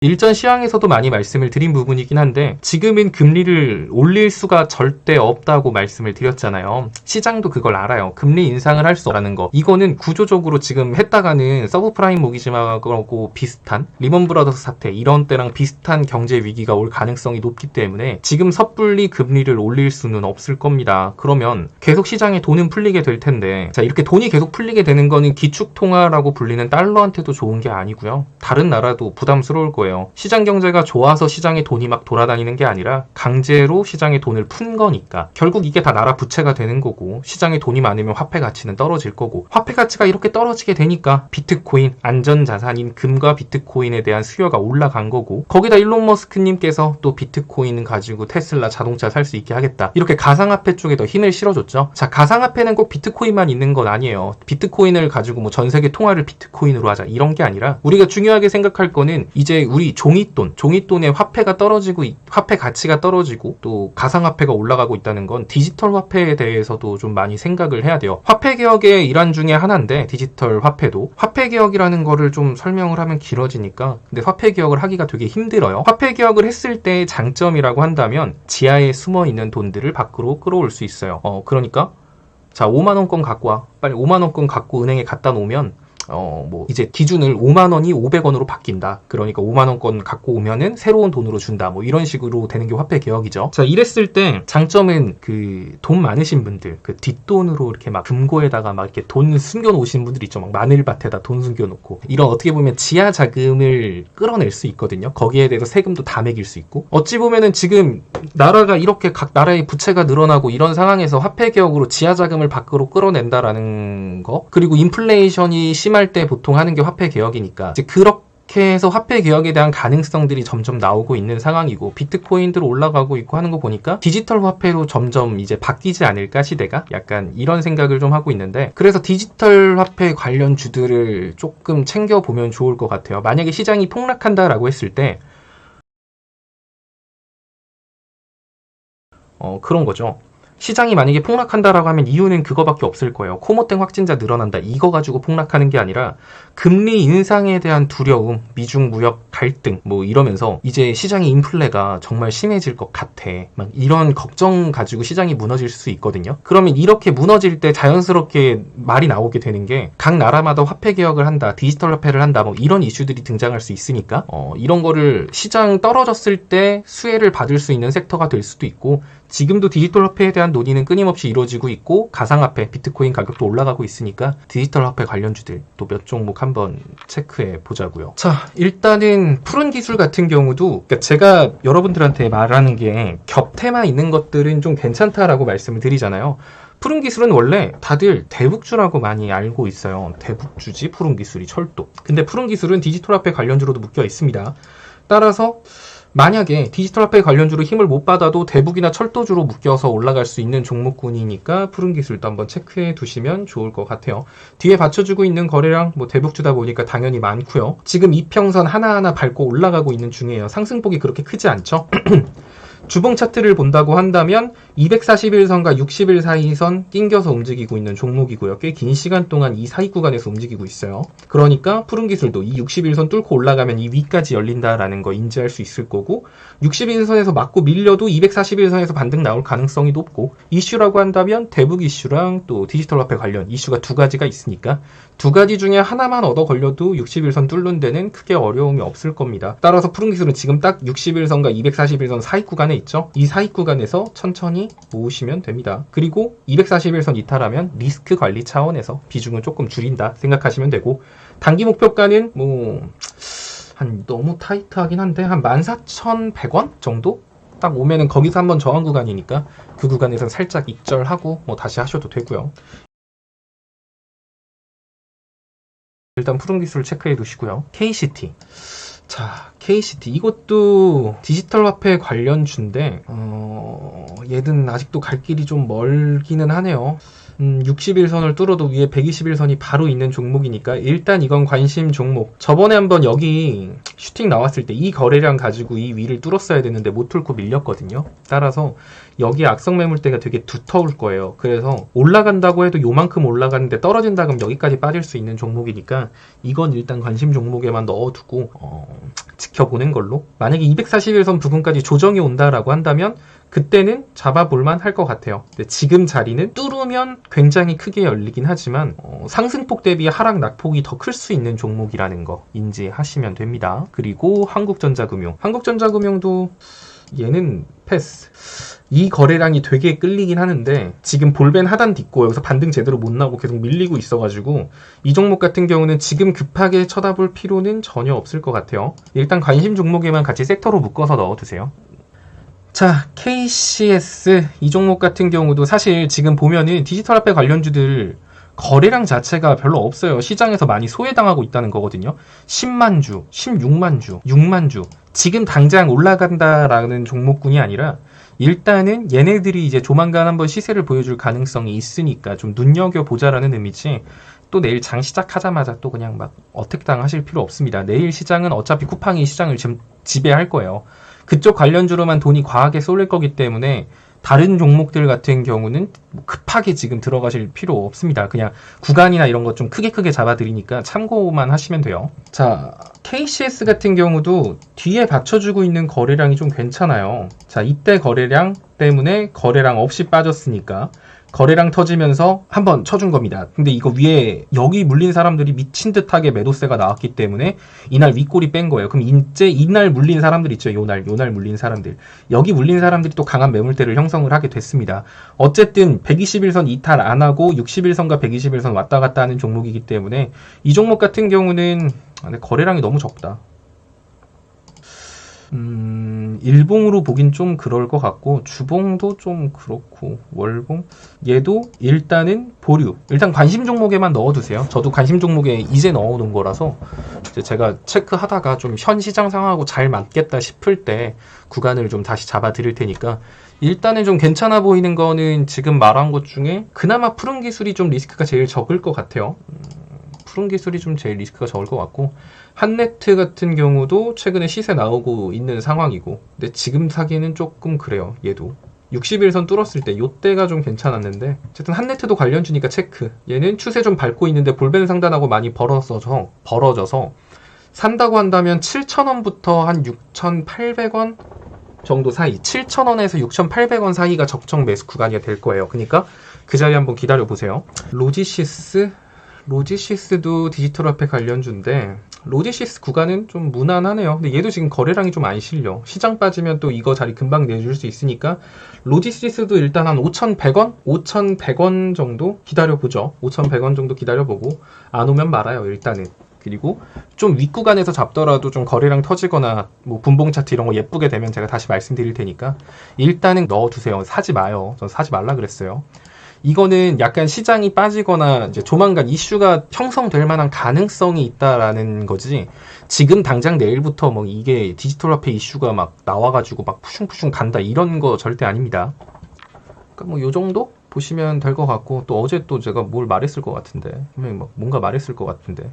일전 시황에서도 많이 말씀을 드린 부분이긴 한데 지금은 금리를 올릴 수가 절대 없다고 말씀을 드렸잖아요. 시장도 그걸 알아요. 금리 인상을 할 수 없다는 거. 이거는 구조적으로 지금 했다가는 서브프라임 모기지하고 비슷한 리먼 브라더스 사태 이런 때랑 비슷한 경제 위기가 올 가능성이 높기 때문에 지금 섣불리 금리를 올릴 수는 없을 겁니다. 그러면 계속 시장에 돈은 풀리게 될 텐데 자 이렇게 돈이 계속 풀리게 되는 거는 기축통화라고 불리는 달러한테도 좋은 게 아니고요. 다른 나라도 부담스러울 거예요. 시장 경제가 좋아서 시장에 돈이 막 돌아다니는 게 아니라 강제로 시장에 돈을 푼 거니까 결국 이게 다 나라 부채가 되는 거고 시장에 돈이 많으면 화폐 가치는 떨어질 거고 화폐 가치가 이렇게 떨어지게 되니까 비트코인 안전자산인 금과 비트코인에 대한 수요가 올라간 거고 거기다 일론 머스크님께서 또 비트코인 가지고 테슬라 자동차 살 수 있게 하겠다 이렇게 가상화폐 쪽에 더 힘을 실어줬죠. 자 가상화폐는 꼭 비트코인만 있는 건 아니에요. 비트코인을 가지고 뭐 전 세계 통화를 비트코인으로 하자 이런 게 아니라 우리가 중요하게 생각할 거는 이제 우리 종이돈의 화폐가 떨어지고 화폐 가치가 떨어지고 또 가상화폐가 올라가고 있다는 건 디지털 화폐에 대해서도 좀 많이 생각을 해야 돼요. 화폐 개혁의 일환 중에 하나인데 디지털 화폐도 화폐 개혁이라는 거를 좀 설명을 하면 길어지니까 근데 화폐 개혁을 하기가 되게 힘들어요. 화폐 개혁을 했을 때의 장점이라고 한다면 지하에 숨어 있는 돈들을 밖으로 끌어올 수 있어요. 그러니까 자 5만원권 갖고 와. 빨리 5만원권 갖고 은행에 갖다 놓으면 뭐 이제 기준을 5만원이 500원으로 바뀐다. 그러니까 5만원권 갖고 오면은 새로운 돈으로 준다. 뭐 이런 식으로 되는 게 화폐 개혁이죠. 자, 이랬을 때 장점은 그 돈 많으신 분들, 그 뒷돈으로 이렇게 막 금고에다가 막 이렇게 돈 숨겨 놓으신 분들 있죠. 막 마늘밭에다 돈 숨겨 놓고 이런 어떻게 보면 지하 자금을 끌어낼 수 있거든요. 거기에 대해서 세금도 다 매길 수 있고 어찌 보면은 지금 나라가 이렇게 각 나라의 부채가 늘어나고 이런 상황에서 화폐 개혁으로 지하 자금을 밖으로 끌어낸다라는 거 그리고 인플레이션이 심할 때 보통 하는 게 화폐 개혁이니까 이제 그렇게 해서 화폐 개혁에 대한 가능성들이 점점 나오고 있는 상황이고 비트코인들 올라가고 있고 하는 거 보니까 디지털 화폐로 점점 이제 바뀌지 않을까 시대가 약간 이런 생각을 좀 하고 있는데 그래서 디지털 화폐 관련 주들을 조금 챙겨보면 좋을 것 같아요. 만약에 시장이 폭락한다라고 했을 때 그런 거죠. 시장이 만약에 폭락한다라고 하면 이유는 그거밖에 없을 거예요. 코모땡 확진자 늘어난다. 이거 가지고 폭락하는 게 아니라 금리 인상에 대한 두려움, 미중 무역 갈등 뭐 이러면서 이제 시장의 인플레가 정말 심해질 것 같아. 막 이런 걱정 가지고 시장이 무너질 수 있거든요. 그러면 이렇게 무너질 때 자연스럽게 말이 나오게 되는 게 각 나라마다 화폐 개혁을 한다. 디지털 화폐를 한다. 뭐 이런 이슈들이 등장할 수 있으니까 이런 거를 시장 떨어졌을 때 수혜를 받을 수 있는 섹터가 될 수도 있고 지금도 디지털 화폐에 대한 논의는 끊임없이 이루어지고 있고 가상화폐, 비트코인 가격도 올라가고 있으니까 디지털 화폐 관련주들 또 몇 종목 한번 체크해 보자고요. 자, 일단은 푸른 기술 같은 경우도 그러니까 제가 여러분들한테 말하는 게 겹테마 있는 것들은 좀 괜찮다라고 말씀을 드리잖아요. 푸른 기술은 원래 다들 대북주라고 많이 알고 있어요. 대북주지 푸른 기술이 철도. 근데 푸른 기술은 디지털 화폐 관련주로도 묶여 있습니다. 따라서 만약에 디지털 화폐 관련주로 힘을 못 받아도 대북이나 철도주로 묶여서 올라갈 수 있는 종목군이니까 푸른 기술도 한번 체크해 두시면 좋을 것 같아요. 뒤에 받쳐주고 있는 거래량 뭐 대북주다 보니까 당연히 많고요. 지금 이평선 하나하나 밟고 올라가고 있는 중이에요. 상승폭이 그렇게 크지 않죠? 주봉 차트를 본다고 한다면 241선과 60일 사이선 낑겨서 움직이고 있는 종목이고요. 꽤 긴 시간 동안 이 사이 구간에서 움직이고 있어요. 그러니까 푸른 기술도 이 61선 뚫고 올라가면 이 위까지 열린다라는 거 인지할 수 있을 거고 61선에서 맞고 밀려도 241선에서 반등 나올 가능성이 높고 이슈라고 한다면 대북 이슈랑 또 디지털 화폐 관련 이슈가 두 가지가 있으니까 두 가지 중에 하나만 얻어 걸려도 61선 뚫는 데는 크게 어려움이 없을 겁니다. 따라서 푸른 기술은 지금 딱 61선과 241선 사이 구간에 있죠. 이 사이 구간에서 천천히 모으시면 됩니다. 그리고 241선 이탈하면 리스크 관리 차원에서 비중을 조금 줄인다 생각하시면 되고 단기 목표가는 뭐 한 너무 타이트하긴 한데 한 14,100원 정도? 딱 오면은 거기서 한번 저항 구간이니까 그 구간에서 살짝 익절하고 뭐 다시 하셔도 되고요. 일단 푸른 기술 체크해 두시고요. KCT. 자, KCT 이것도 디지털 화폐 관련주인데 얘는 아직도 갈 길이 좀 멀기는 하네요. 61선을 뚫어도 위에 121선이 바로 있는 종목이니까 일단 이건 관심 종목. 저번에 한번 여기 슈팅 나왔을 때 이 거래량 가지고 이 위를 뚫었어야 되는데 못 뚫고 밀렸거든요. 따라서 여기 악성 매물대가 되게 두터울 거예요. 그래서 올라간다고 해도 요만큼 올라가는데 떨어진다 그럼 여기까지 빠질 수 있는 종목이니까 이건 일단 관심 종목에만 넣어두고 지켜보는 걸로. 만약에 241선 부근까지 조정이 온다라고 한다면 그때는 잡아볼만 할 것 같아요. 근데 지금 자리는 뚫으면 굉장히 크게 열리긴 하지만 상승폭 대비 하락 낙폭이 더 클 수 있는 종목이라는 거 인지하시면 됩니다. 그리고 한국전자금융. 한국전자금융도 얘는 패스. 이 거래량이 되게 끌리긴 하는데 지금 볼벤 하단 딛고 여기서 반등 제대로 못 나오고 계속 밀리고 있어가지고 이 종목 같은 경우는 지금 급하게 쳐다볼 필요는 전혀 없을 것 같아요. 일단 관심 종목에만 같이 섹터로 묶어서 넣어두세요. 자, KCS 이 종목 같은 경우도 사실 지금 보면은 디지털 화폐 관련주들 거래량 자체가 별로 없어요. 시장에서 많이 소외당하고 있다는 거거든요. 10만 주, 16만 주, 6만 주. 지금 당장 올라간다라는 종목군이 아니라 일단은 얘네들이 이제 조만간 한번 시세를 보여줄 가능성이 있으니까 좀 눈여겨보자라는 의미지 또 내일 장 시작하자마자 또 그냥 막 어택당 하실 필요 없습니다. 내일 시장은 어차피 쿠팡이 시장을 지금 지배할 거예요. 그쪽 관련주로만 돈이 과하게 쏠릴 거기 때문에 다른 종목들 같은 경우는 급하게 지금 들어가실 필요 없습니다. 그냥 구간이나 이런 거 좀 크게 잡아드리니까 참고만 하시면 돼요. 자, KCS 같은 경우도 뒤에 받쳐주고 있는 거래량이 좀 괜찮아요. 자, 이때 거래량 때문에 거래량 없이 빠졌으니까 거래량 터지면서 한번 쳐준 겁니다. 근데 이거 위에 여기 물린 사람들이 미친 듯하게 매도세가 나왔기 때문에 이날 윗꼬리 뺀 거예요. 그럼 이제 이날 물린 사람들 있죠. 요날 물린 사람들. 여기 물린 사람들이 또 강한 매물대를 형성을 하게 됐습니다. 어쨌든 121선 이탈 안 하고 61선과 121선 왔다 갔다 하는 종목이기 때문에 이 종목 같은 경우는 거래량이 너무 적다. 일봉으로 보긴 좀 그럴 것 같고 주봉도 좀 그렇고 월봉 얘도 일단은 보류. 일단 관심 종목에만 넣어두세요. 저도 관심 종목에 이제 넣어놓은 거라서 이제 제가 체크하다가 좀 현 시장 상황하고 잘 맞겠다 싶을 때 구간을 좀 다시 잡아 드릴 테니까 일단은 좀 괜찮아 보이는 거는 지금 말한 것 중에 그나마 푸른 기술이 좀 리스크가 제일 적을 것 같아요. 푸른 기술이 좀 제일 리스크가 적을 것 같고 한네트 같은 경우도 최근에 시세 나오고 있는 상황이고 근데 지금 사기에는 조금 그래요. 얘도 60일선 뚫었을 때 요때가 좀 괜찮았는데 어쨌든 한네트도 관련주니까 체크. 얘는 추세 좀 밟고 있는데 볼벤 상단하고 많이 벌어져서 산다고 한다면 7,000원부터 한 6,800원 정도 사이 7,000원에서 6,800원 사이가 적정 매수 구간이 될 거예요. 그러니까 그 자리 한번 기다려 보세요. 로지시스도 디지털 화폐 관련주인데 로지시스 구간은 좀 무난하네요. 근데 얘도 지금 거래량이 좀 안 실려. 시장 빠지면 또 이거 자리 금방 내줄 수 있으니까 로지시스도 일단 한 5,100원? 5,100원 정도 기다려보죠. 5,100원 정도 기다려보고 안 오면 말아요. 일단은. 그리고 좀 윗구간에서 잡더라도 좀 거래량 터지거나 뭐 분봉 차트 이런 거 예쁘게 되면 제가 다시 말씀드릴 테니까 일단은 넣어두세요. 사지 마요. 전 사지 말라 그랬어요. 이거는 약간 시장이 빠지거나 이제 조만간 이슈가 형성될 만한 가능성이 있다라는 거지. 지금 당장 내일부터 뭐 이게 디지털 화폐 이슈가 막 나와가지고 막 푸슝푸슝 간다 이런 거 절대 아닙니다. 그러니까 뭐 요 정도 보시면 될 것 같고 또 어제 또 제가 뭘 말했을 것 같은데 분명히 막 뭔가 말했을 것 같은데